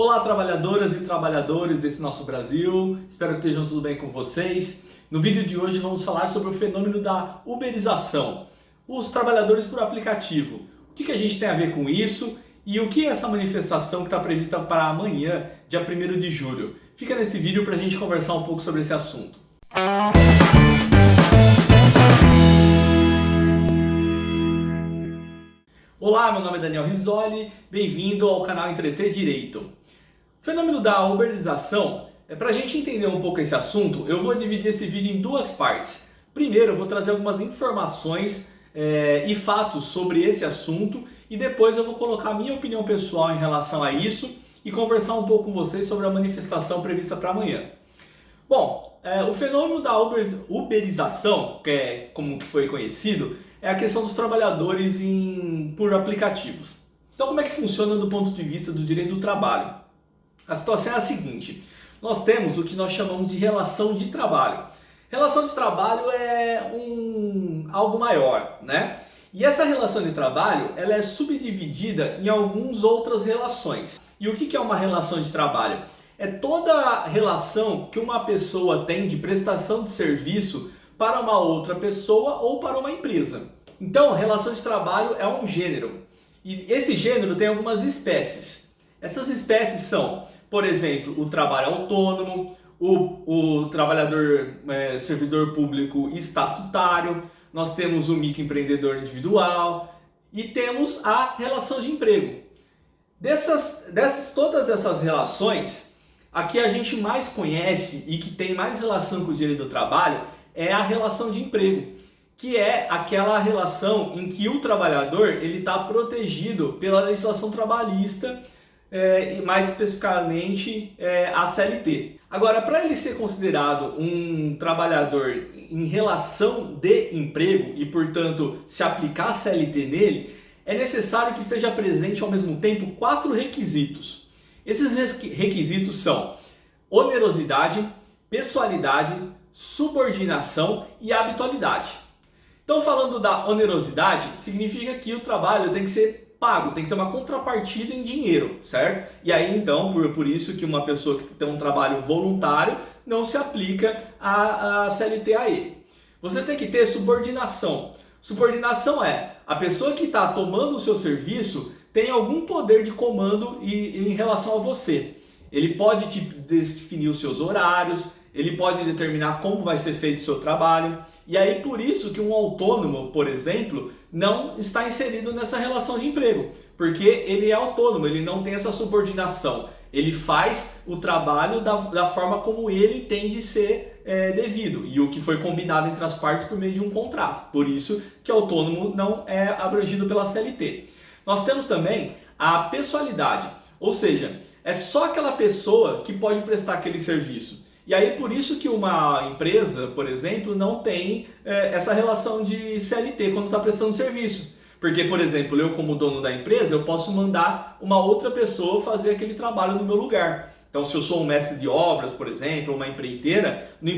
Olá, trabalhadoras e trabalhadores desse nosso Brasil, espero que estejam tudo bem com vocês. No vídeo de hoje vamos falar sobre o fenômeno da uberização, os trabalhadores por aplicativo. O que a gente tem a ver com isso e o que é essa manifestação que está prevista para amanhã, dia 1º de julho. Fica nesse vídeo para a gente conversar um pouco sobre esse assunto. Olá, meu nome é Daniel Rizzoli, bem-vindo ao canal Entreter Direito. O fenômeno da uberização, para a gente entender um pouco esse assunto, eu vou dividir esse vídeo em duas partes. Primeiro, eu vou trazer algumas informações e fatos sobre esse assunto e depois eu vou colocar a minha opinião pessoal em relação a isso e conversar um pouco com vocês sobre a manifestação prevista para amanhã. Bom, o fenômeno da uberização, que é como que foi conhecido, é a questão dos trabalhadores por aplicativos. Então, como é que funciona do ponto de vista do direito do trabalho? A situação é a seguinte: nós temos o que nós chamamos de relação de trabalho. Relação de trabalho é algo maior, né? E essa relação de trabalho, ela é subdividida em algumas outras relações. E o que é uma relação de trabalho? É toda relação que uma pessoa tem de prestação de serviço para uma outra pessoa ou para uma empresa. Então, relação de trabalho é um gênero. E esse gênero tem algumas espécies. Essas espécies são, por exemplo, o trabalho autônomo, o trabalhador servidor público estatutário, nós temos o microempreendedor individual e temos a relação de emprego. Todas essas relações, a que a gente mais conhece e que tem mais relação com o direito do trabalho é a relação de emprego, que é aquela relação em que o trabalhador ele está protegido pela legislação trabalhista, e mais especificamente a CLT. Agora, para ele ser considerado um trabalhador em relação de emprego e, portanto, se aplicar a CLT nele, é necessário que esteja presente ao mesmo tempo 4 requisitos. Esses requisitos são onerosidade, pessoalidade, subordinação e habitualidade. Então, falando da onerosidade, significa que o trabalho tem que ser pago, tem que ter uma contrapartida em dinheiro, certo? E aí, então, por isso que uma pessoa que tem um trabalho voluntário não se aplica a CLT a ele. Você tem que ter subordinação. Subordinação é a pessoa que está tomando o seu serviço tem algum poder de comando em relação a você. Ele pode definir os seus horários, ele pode determinar como vai ser feito o seu trabalho. E aí por isso que um autônomo, por exemplo, não está inserido nessa relação de emprego, porque ele é autônomo, ele não tem essa subordinação. Ele faz o trabalho da forma como ele entende ser devido e o que foi combinado entre as partes por meio de um contrato. Por isso que autônomo não é abrangido pela CLT. Nós temos também a pessoalidade, ou seja, é só aquela pessoa que pode prestar aquele serviço. E aí por isso que uma empresa, por exemplo, não tem essa relação de CLT quando está prestando serviço. Porque, por exemplo, eu como dono da empresa, eu posso mandar uma outra pessoa fazer aquele trabalho no meu lugar. Então, se eu sou um mestre de obras, por exemplo, uma empreiteira, não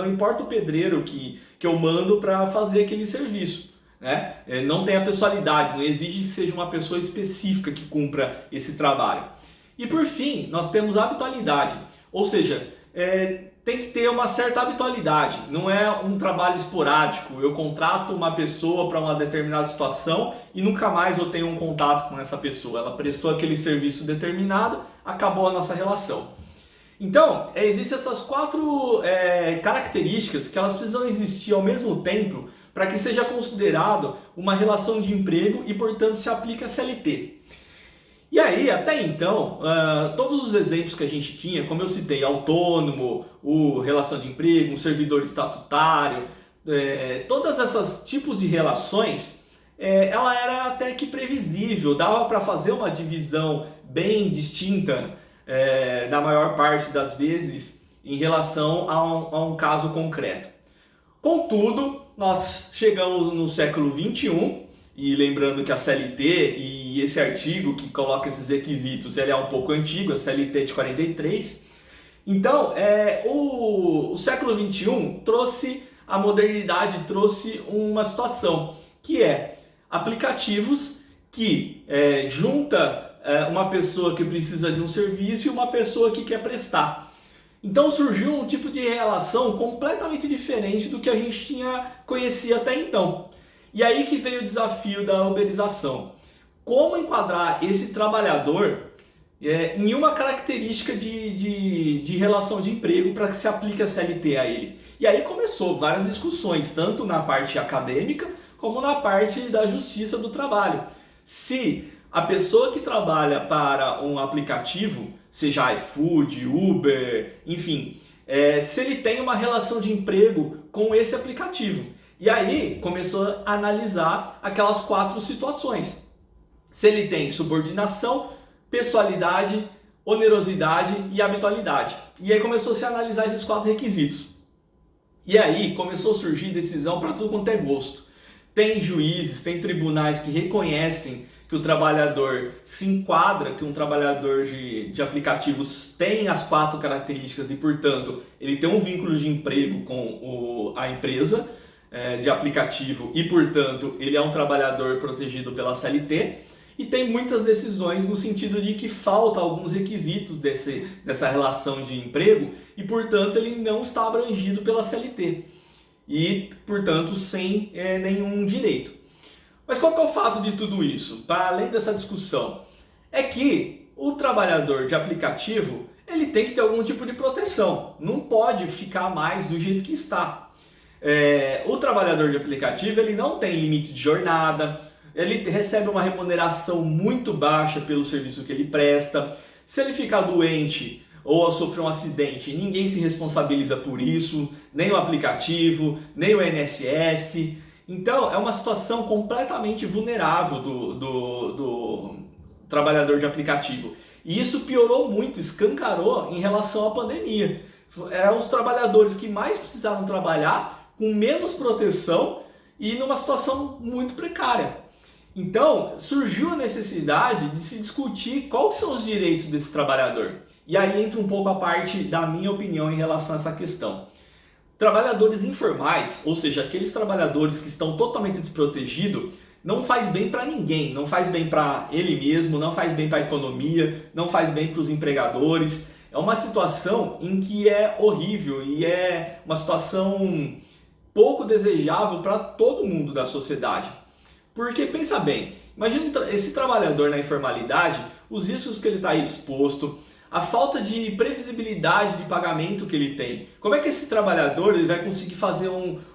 importa o pedreiro que eu mando para fazer aquele serviço, né? Não tem a pessoalidade, não exige que seja uma pessoa específica que cumpra esse trabalho. E por fim, nós temos a habitualidade, ou seja, tem que ter uma certa habitualidade, não é um trabalho esporádico, eu contrato uma pessoa para uma determinada situação e nunca mais eu tenho um contato com essa pessoa, ela prestou aquele serviço determinado, acabou a nossa relação. Então, existem essas 4 características que elas precisam existir ao mesmo tempo para que seja considerado uma relação de emprego e, portanto, se aplique a CLT. E aí, até então, todos os exemplos que a gente tinha, como eu citei, autônomo, relação de emprego, um servidor estatutário, todas essas tipos de relações, ela era até que previsível, dava para fazer uma divisão bem distinta, na maior parte das vezes, em relação a um caso concreto. Contudo, nós chegamos no século XXI, e lembrando que a CLT e esse artigo que coloca esses requisitos, ele é um pouco antigo, a CLT de 43. Então, o século XXI trouxe a modernidade, trouxe uma situação que é aplicativos que junta uma pessoa que precisa de um serviço e uma pessoa que quer prestar. Então surgiu um tipo de relação completamente diferente do que a gente conhecia até então. E aí que veio o desafio da uberização. Como enquadrar esse trabalhador em uma característica de relação de emprego para que se aplique a CLT a ele? E aí começou várias discussões, tanto na parte acadêmica como na parte da justiça do trabalho. Se a pessoa que trabalha para um aplicativo, seja iFood, Uber, enfim, se ele tem uma relação de emprego com esse aplicativo. E aí começou a analisar aquelas 4 situações. Se ele tem subordinação, pessoalidade, onerosidade e habitualidade. E aí começou a se analisar esses 4 requisitos. E aí começou a surgir decisão para tudo quanto é gosto. Tem juízes, tem tribunais que reconhecem que o trabalhador se enquadra, que um trabalhador de aplicativos tem as 4 características e, portanto, ele tem um vínculo de emprego com a empresa de aplicativo e, portanto, ele é um trabalhador protegido pela CLT. E tem muitas decisões no sentido de que falta alguns requisitos dessa relação de emprego e, portanto, ele não está abrangido pela CLT e, portanto, sem nenhum direito. Mas qual que é o fato de tudo isso? Para além dessa discussão, é que o trabalhador de aplicativo ele tem que ter algum tipo de proteção, não pode ficar mais do jeito que está. O trabalhador de aplicativo ele não tem limite de jornada, ele recebe uma remuneração muito baixa pelo serviço que ele presta. Se ele ficar doente ou sofrer um acidente, ninguém se responsabiliza por isso, nem o aplicativo, nem o INSS. Então é uma situação completamente vulnerável do trabalhador de aplicativo. E isso piorou muito, escancarou em relação à pandemia. Eram os trabalhadores que mais precisaram trabalhar, com menos proteção e numa situação muito precária. Então, surgiu a necessidade de se discutir quais são os direitos desse trabalhador. E aí entra um pouco a parte da minha opinião em relação a essa questão. Trabalhadores informais, ou seja, aqueles trabalhadores que estão totalmente desprotegidos, não faz bem para ninguém, não faz bem para ele mesmo, não faz bem para a economia, não faz bem para os empregadores. É uma situação em que é horrível e é uma situação pouco desejável para todo mundo da sociedade. Porque pensa bem, imagina esse trabalhador na informalidade, os riscos que ele está exposto, a falta de previsibilidade de pagamento que ele tem. Como é que esse trabalhador ele vai conseguir fazer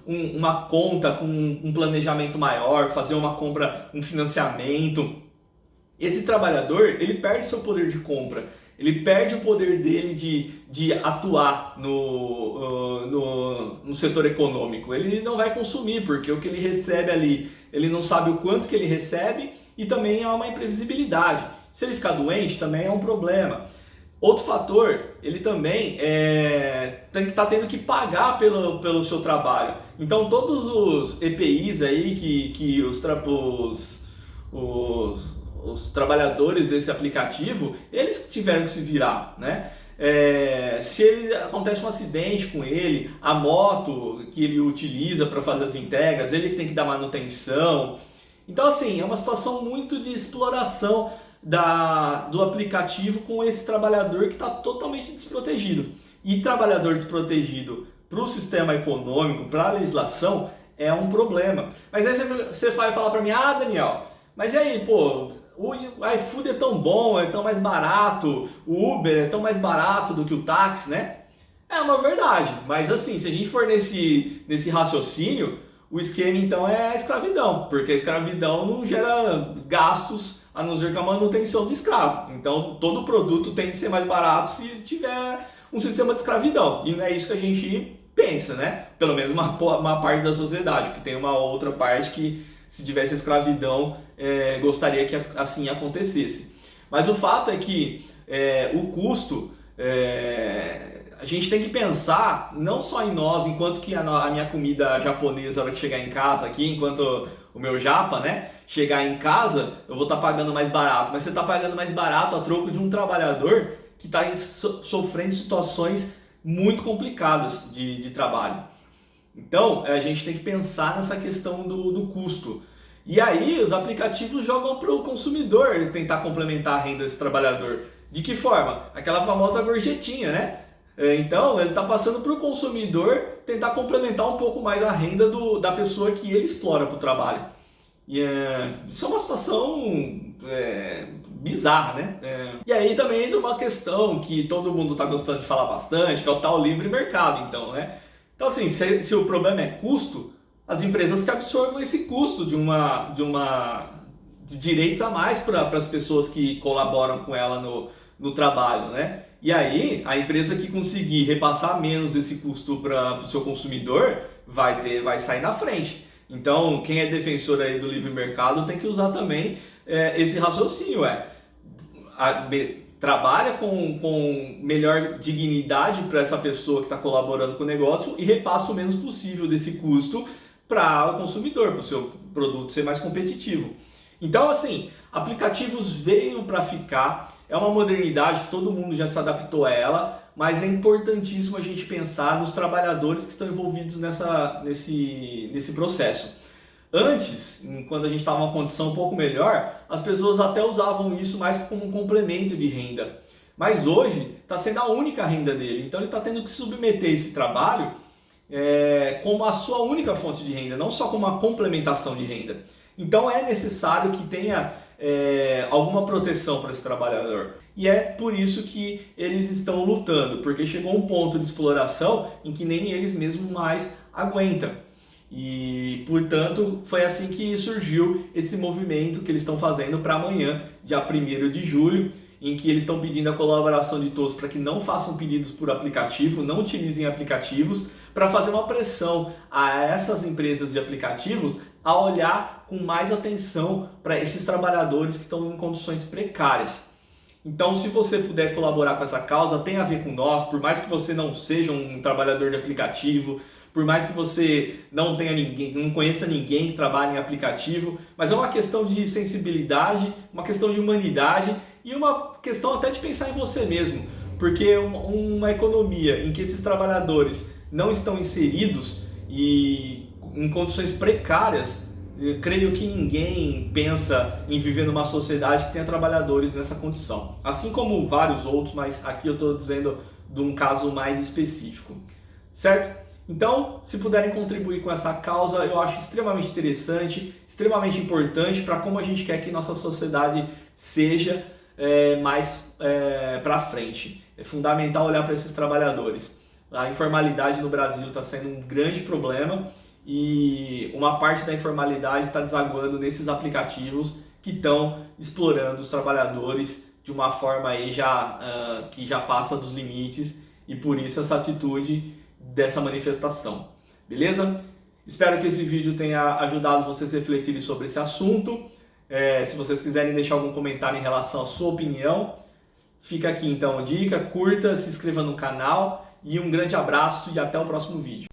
uma conta com um planejamento maior, fazer uma compra, um financiamento? Esse trabalhador ele perde seu poder de compra, ele perde o poder dele de atuar no setor econômico. Ele não vai consumir, porque o que ele recebe ali, ele não sabe o quanto que ele recebe e também há uma imprevisibilidade. Se ele ficar doente, também é um problema. Outro fator, ele também tem que estar tendo que pagar pelo seu trabalho. Então todos os EPIs aí que os trabalhadores desse aplicativo, eles tiveram que se virar, né? Se acontece um acidente com ele, a moto que ele utiliza para fazer as entregas, ele que tem que dar manutenção. Então assim, é uma situação muito de exploração do aplicativo com esse trabalhador que está totalmente desprotegido. E trabalhador desprotegido para o sistema econômico, para a legislação, é um problema. Mas aí você vai falar para mim, Daniel, mas e aí, pô, o iFood é tão bom, é tão mais barato, o Uber é tão mais barato do que o táxi, né? É uma verdade, mas assim, se a gente for nesse raciocínio, o esquema então é a escravidão, porque a escravidão não gera gastos a não ser que a manutenção de escravo. Então todo produto tem que ser mais barato se tiver um sistema de escravidão, e não é isso que a gente pensa, né? Pelo menos uma parte da sociedade, porque tem uma outra parte que se tivesse escravidão, gostaria que assim acontecesse. Mas o fato é que o custo, a gente tem que pensar não só em nós, enquanto que a minha comida japonesa, na hora que chegar em casa aqui, enquanto o meu japa, né, chegar em casa, eu vou estar pagando mais barato. Mas você está pagando mais barato a troco de um trabalhador que está sofrendo situações muito complicadas de trabalho. Então, a gente tem que pensar nessa questão do custo. E aí os aplicativos jogam para o consumidor tentar complementar a renda desse trabalhador. De que forma? Aquela famosa gorjetinha, né? Então ele está passando para o consumidor tentar complementar um pouco mais a renda da pessoa que ele explora para o trabalho. E isso é uma situação bizarra, né? E aí também entra uma questão que todo mundo está gostando de falar bastante, que é o tal livre mercado, então, né? Então assim, se o problema é custo, as empresas que absorvam esse custo de direitos a mais para as pessoas que colaboram com ela no trabalho, né? E aí, a empresa que conseguir repassar menos esse custo para o seu consumidor vai sair na frente. Então, quem é defensor aí do livre mercado tem que usar também esse raciocínio. Trabalha com melhor dignidade para essa pessoa que está colaborando com o negócio e repassa o menos possível desse custo para o consumidor, para o seu produto ser mais competitivo. Então, assim, aplicativos veio para ficar, é uma modernidade que todo mundo já se adaptou a ela, mas é importantíssimo a gente pensar nos trabalhadores que estão envolvidos nesse processo. Antes, quando a gente estava numa condição um pouco melhor, as pessoas até usavam isso mais como um complemento de renda. Mas hoje está sendo a única renda dele, então ele está tendo que submeter esse trabalho como a sua única fonte de renda, não só como uma complementação de renda. Então é necessário que tenha alguma proteção para esse trabalhador. E é por isso que eles estão lutando, porque chegou um ponto de exploração em que nem eles mesmos mais aguentam. E, portanto, foi assim que surgiu esse movimento que eles estão fazendo para amanhã, dia 1º de julho, em que eles estão pedindo a colaboração de todos para que não façam pedidos por aplicativo, não utilizem aplicativos, para fazer uma pressão a essas empresas de aplicativos a olhar com mais atenção para esses trabalhadores que estão em condições precárias. Então, se você puder colaborar com essa causa, tem a ver com nós, por mais que você não seja um trabalhador de aplicativo, por mais que você não conheça ninguém que trabalhe em aplicativo, mas é uma questão de sensibilidade, uma questão de humanidade e uma questão até de pensar em você mesmo, porque uma economia em que esses trabalhadores não estão inseridos e em condições precárias, eu creio que ninguém pensa em viver numa sociedade que tenha trabalhadores nessa condição. Assim como vários outros, mas aqui eu estou dizendo de um caso mais específico, certo? Então, se puderem contribuir com essa causa, eu acho extremamente interessante, extremamente importante para como a gente quer que nossa sociedade seja mais para frente. É fundamental olhar para esses trabalhadores. A informalidade no Brasil está sendo um grande problema e uma parte da informalidade está desaguando nesses aplicativos que estão explorando os trabalhadores de uma forma aí que já passa dos limites, e por isso essa atitude dessa manifestação, beleza? Espero que esse vídeo tenha ajudado vocês a refletirem sobre esse assunto. Se vocês quiserem deixar algum comentário em relação à sua opinião, fica aqui então a dica, curta, se inscreva no canal e um grande abraço e até o próximo vídeo.